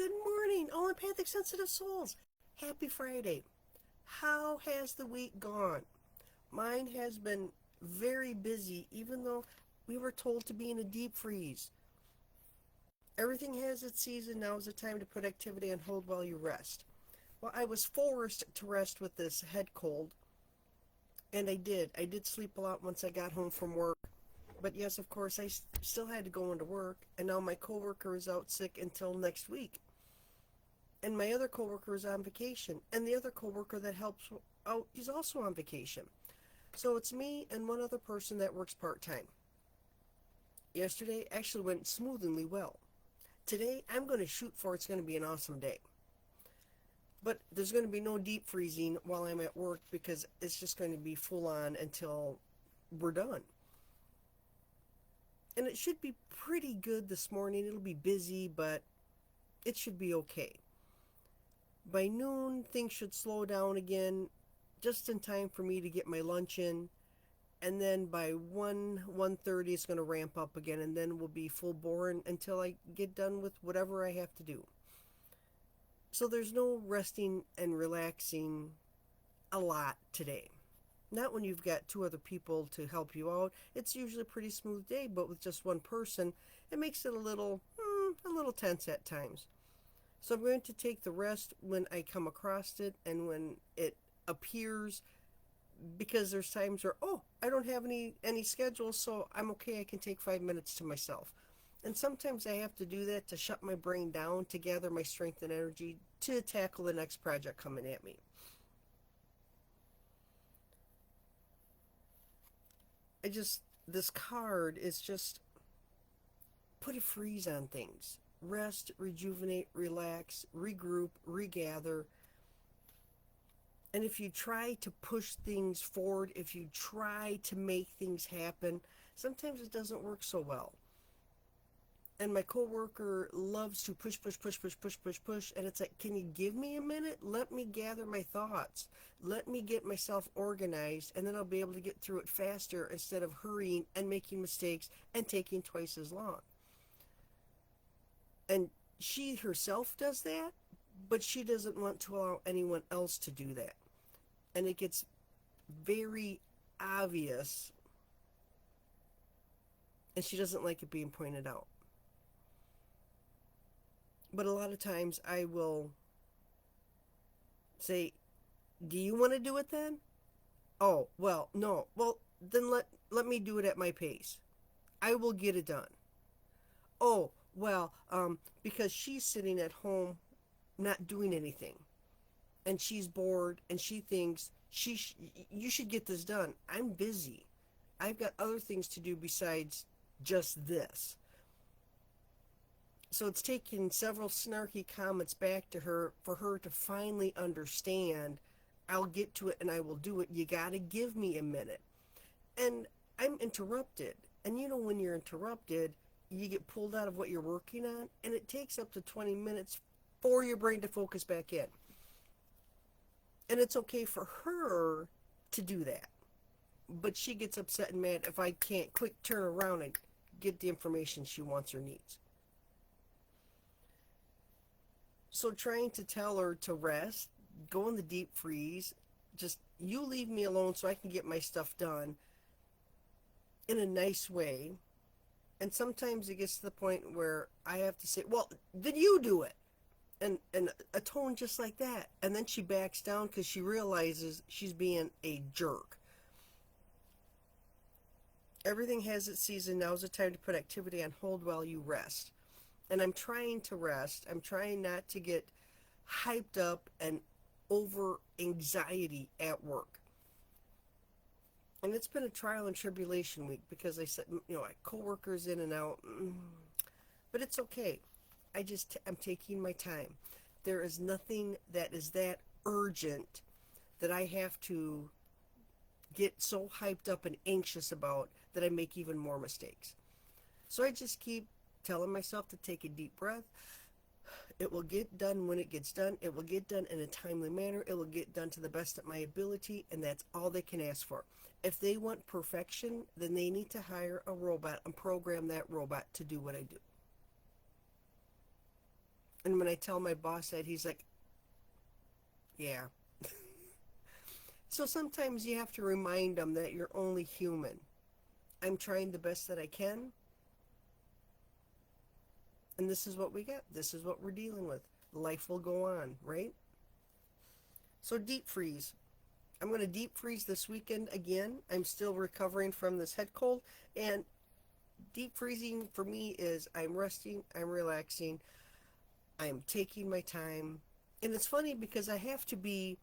Good morning, all empathic sensitive souls. Happy Friday. How has the week gone? Mine has been very busy, even though we were told to be in a deep freeze. Everything has its season. Now is the time to put activity on hold while you rest. Well, I was forced to rest with this head cold, and I did. I did sleep a lot once I got home from work. But yes, of course, I still had to go into work, and now my coworker is out sick until next week. And my other coworker is on vacation, and the other coworker that helps out is also on vacation. So it's me and one other person that works part-time. Yesterday actually went smoothly well. Today I'm going to shoot for it's going to be an awesome day. But there's going to be no deep freezing while I'm at work because it's just going to be full on until we're done. And it should be pretty good this morning. It'll be busy, but it should be okay. By noon, things should slow down again, just in time for me to get my lunch in. And then by 1:30, it's going to ramp up again, and then we'll be full bore until I get done with whatever I have to do. So there's no resting and relaxing a lot today. Not when you've got two other people to help you out. It's usually a pretty smooth day, but with just one person, it makes it a little tense at times. So I'm going to take the rest when I come across it and when it appears, because there's times where, I don't have any schedule, so I'm okay. I can take 5 minutes to myself. And sometimes I have to do that to shut my brain down, to gather my strength and energy to tackle the next project coming at me. This card is just put a freeze on things. Rest, rejuvenate, relax, regroup, regather. And if you try to push things forward, if you try to make things happen, sometimes it doesn't work so well. And my coworker loves to push, push, push, push, push, push, push. And it's like, can you give me a minute? Let me gather my thoughts. Let me get myself organized, and then I'll be able to get through it faster instead of hurrying and making mistakes and taking twice as long. And she herself does that, but she doesn't want to allow anyone else to do that. And it gets very obvious, and she doesn't like it being pointed out. But a lot of times I will say, do you want to do it then? Oh, well, no. Well, then let me do it at my pace. I will get it done. Oh, well, because she's sitting at home not doing anything, and she's bored, and she thinks you should get this done. I'm busy. I've got other things to do besides just this. So it's taken several snarky comments back to her for her to finally understand, I'll get to it and I will do it. You got to give me a minute. And I'm interrupted. And you know, when you're interrupted, you get pulled out of what you're working on, and it takes up to 20 minutes for your brain to focus back in. And it's okay for her to do that. But she gets upset and mad if I can't quick turn around and get the information she wants or needs. So trying to tell her to rest, go in the deep freeze, just you leave me alone so I can get my stuff done in a nice way. And sometimes it gets to the point where I have to say, well, then you do it. And a tone just like that. And then she backs down because she realizes she's being a jerk. Everything has its season. Now's the time to put activity on hold while you rest. And I'm trying to rest. I'm trying not to get hyped up and over anxiety at work. And it's been a trial and tribulation week because I said, my coworkers in and out. But it's okay. I'm taking my time. There is nothing that is that urgent that I have to get so hyped up and anxious about that I make even more mistakes. So I just keep telling myself to take a deep breath. It will get done when it gets done. It will get done in a timely manner. It will get done to the best of my ability, and that's all they can ask for. If they want perfection, then they need to hire a robot and program that robot to do what I do. And when I tell my boss that, he's like, yeah. So sometimes you have to remind them that you're only human. I'm trying the best that I can, and this is what we get. This is what we're dealing with. Life will go on, right? So deep freeze. I'm going to deep freeze this weekend again. I'm still recovering from this head cold, and deep freezing for me is I'm resting, I'm relaxing, I'm taking my time. And it's funny because I have to be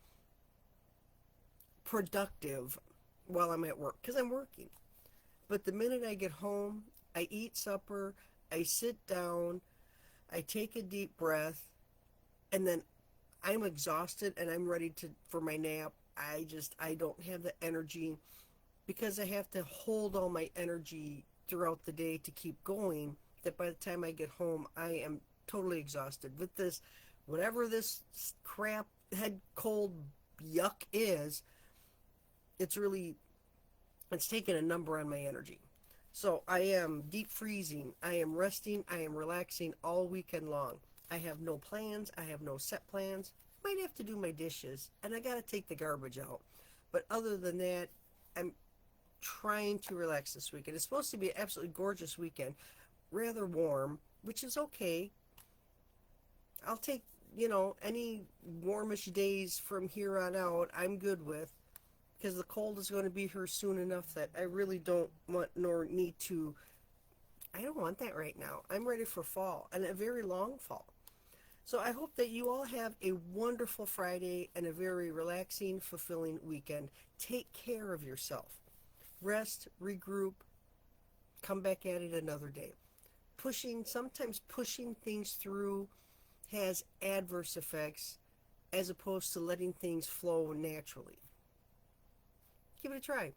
productive while I'm at work because I'm working. But the minute I get home, I eat supper, I sit down, I take a deep breath, and then I'm exhausted and I'm ready to for my nap. I don't have the energy because I have to hold all my energy throughout the day to keep going, that by the time I get home I am totally exhausted with this whatever this crap head cold yuck is. It's really it's taking a number on my energy. So I am deep freezing, I am resting, I am relaxing all weekend long. I have no plans, I have no set plans. Might have to do my dishes, and I gotta take the garbage out. But other than that, I'm trying to relax this weekend. It's supposed to be an absolutely gorgeous weekend, rather warm, which is okay. I'll take, any warmish days from here on out, I'm good with, because the cold is going to be here soon enough that I really don't want nor need to. I don't want that right now. I'm ready for fall, and a very long fall. So I hope that you all have a wonderful Friday and a very relaxing, fulfilling weekend. Take care of yourself. Rest, regroup, come back at it another day. Sometimes pushing things through has adverse effects as opposed to letting things flow naturally. Give it a try.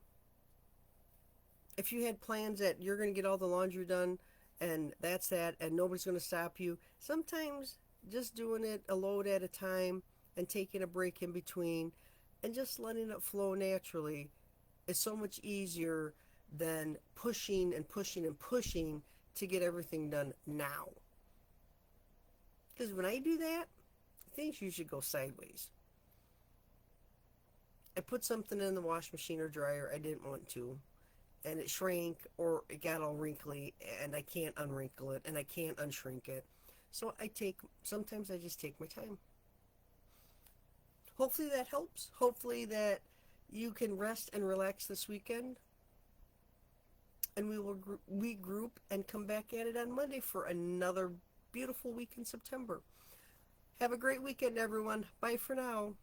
If you had plans that you're going to get all the laundry done and that's that, and nobody's going to stop you, sometimes just doing it a load at a time and taking a break in between and just letting it flow naturally is so much easier than pushing and pushing and pushing to get everything done now. Because when I do that, things usually go sideways. I put something in the wash machine or dryer I didn't want to, and it shrank or it got all wrinkly, and I can't unwrinkle it and I can't unshrink it. So sometimes I just take my time. Hopefully that helps. Hopefully that you can rest and relax this weekend, and we will regroup and come back at it on Monday for another beautiful week in September. Have a great weekend, everyone. Bye for now.